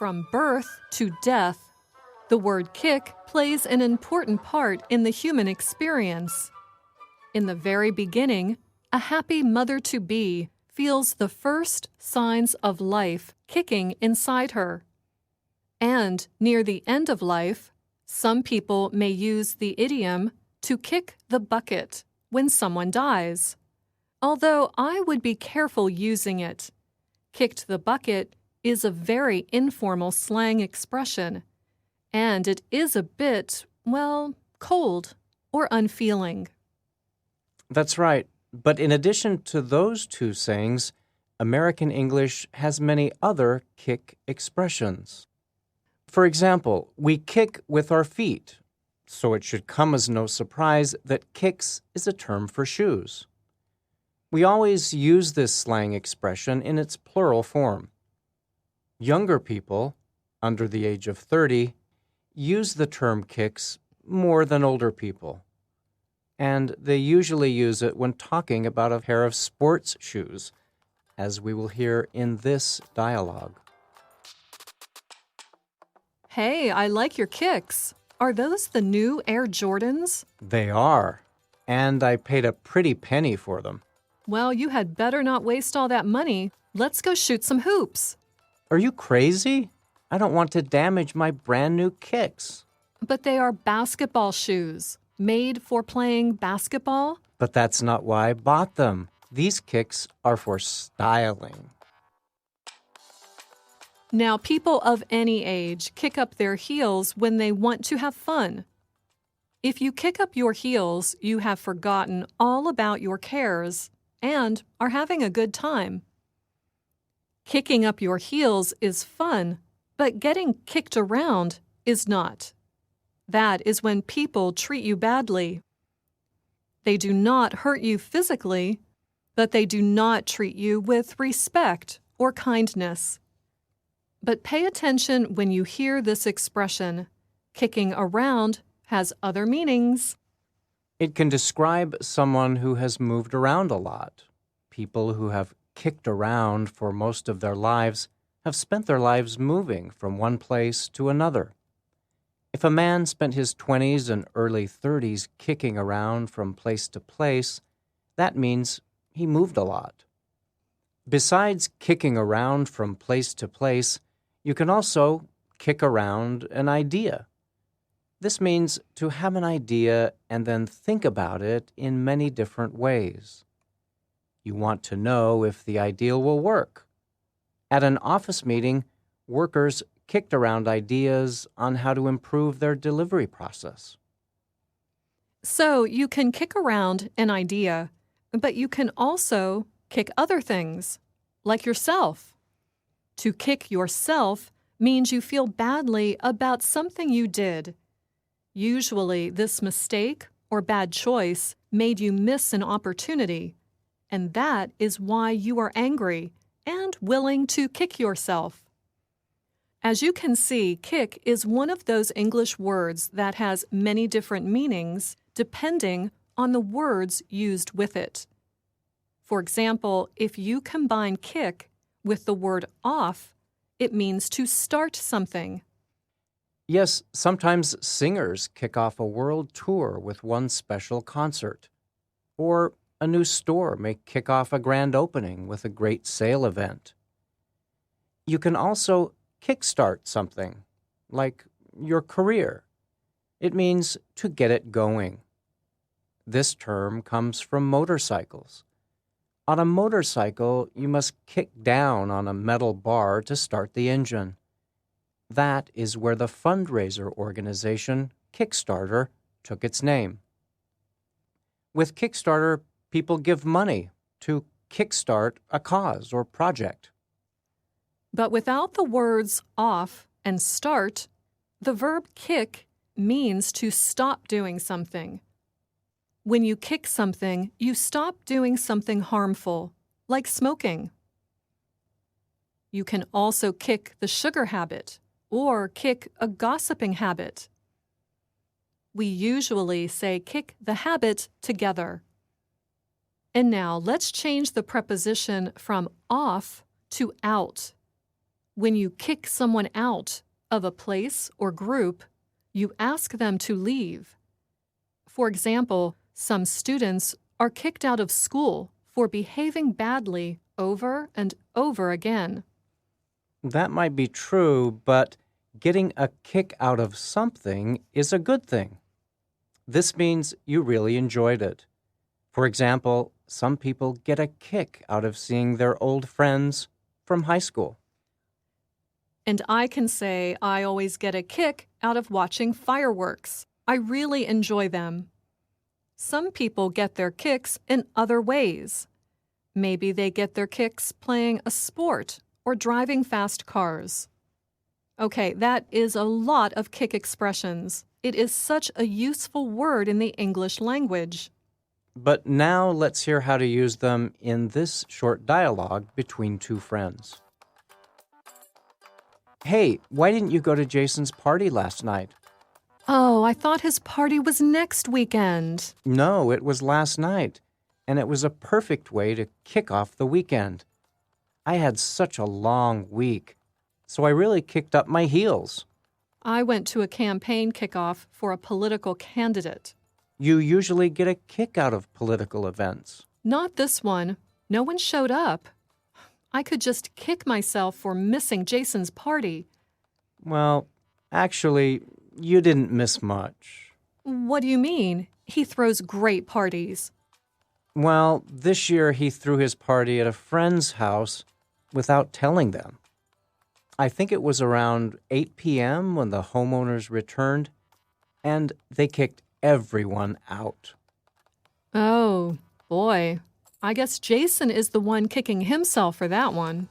From birth to death, the word kick plays an important part in the human experience. In the very beginning, a happy mother-to-be feels the first signs of life kicking inside her. And near the end of life, some people may use the idiom to kick the bucket when someone dies. Although I would be careful using it. Kicked the bucket is a very informal slang expression, and it is a bit, well, cold or unfeeling. That's right. But in addition to those two sayings, American English has many other kick expressions. For example, we kick with our feet, so it should come as no surprise that kicks is a term for shoes. We always use this slang expression in its plural form. Younger people, under the age of 30, use the term kicks more than older people. And they usually use it when talking about a pair of sports shoes, as we will hear in this dialogue. Hey, I like your kicks. Are those the new Air Jordans? They are, and I paid a pretty penny for them. Well, you had better not waste all that money. Let's go shoot some hoops. Are you crazy? I don't want to damage my brand new kicks. But they are basketball shoes, made for playing basketball. But that's not why I bought them. These kicks are for styling. Now, people of any age kick up their heels when they want to have fun. If you kick up your heels, you have forgotten all about your cares and are having a good time. Kicking up your heels is fun, but getting kicked around is not. That is when people treat you badly. They do not hurt you physically, but they do not treat you with respect or kindness. But pay attention when you hear this expression. Kicking around has other meanings. It can describe someone who has moved around a lot. People who have kicked around for most of their lives have spent their lives moving from one place to another. If a man spent his 20s and early 30s kicking around from place to place, that means he moved a lot. Besides kicking around from place to place, you can also kick around an idea. This means to have an idea and then think about it in many different ways. You want to know if the idea will work. At an office meeting, workers kicked around ideas on how to improve their delivery process. So you can kick around an idea, but you can also kick other things, like yourself. To kick yourself means you feel badly about something you did. Usually, this mistake or bad choice made you miss an opportunity, and that is why you are angry and willing to kick yourself. As you can see, kick is one of those English words that has many different meanings depending on the words used with it. For example, if you combine kick with the word off, it means to start something. Yes, sometimes singers kick off a world tour with one special concert. Or a new store may kick off a grand opening with a great sale event. You can also kickstart something, like your career. It means to get it going. This term comes from motorcycles. On a motorcycle, you must kick down on a metal bar to start the engine. That is where the fundraiser organization Kickstarter took its name. With Kickstarter, people give money to kickstart a cause or project. But without the words off and start, the verb kick means to stop doing something. When you kick something, you stop doing something harmful, like smoking. You can also kick the sugar habit or kick a gossiping habit. We usually say kick the habit together. And now let's change the preposition from off to out. When you kick someone out of a place or group, you ask them to leave. For example, some students are kicked out of school for behaving badly over and over again. That might be true, but getting a kick out of something is a good thing. This means you really enjoyed it. For example, some people get a kick out of seeing their old friends from high school. And I can say I always get a kick out of watching fireworks. I really enjoy them. Some people get their kicks in other ways. Maybe they get their kicks playing a sport or driving fast cars. Okay, that is a lot of kick expressions. It is such a useful word in the English language. But now let's hear how to use them in this short dialogue between two friends. Hey, why didn't you go to Jason's party last night? Oh, I thought his party was next weekend. No, it was last night, and it was a perfect way to kick off the weekend. I had such a long week, so I really kicked up my heels. I went to a campaign kickoff for a political candidate. You usually get a kick out of political events. Not this one. No one showed up. I could just kick myself for missing Jason's party. Well, actually, you didn't miss much. What do you mean? He throws great parties. Well, this year he threw his party at a friend's house without telling them. I think it was around 8 p.m. when the homeowners returned, and they kicked everyone out. Oh, boy. I guess Jason is the one kicking himself for that one.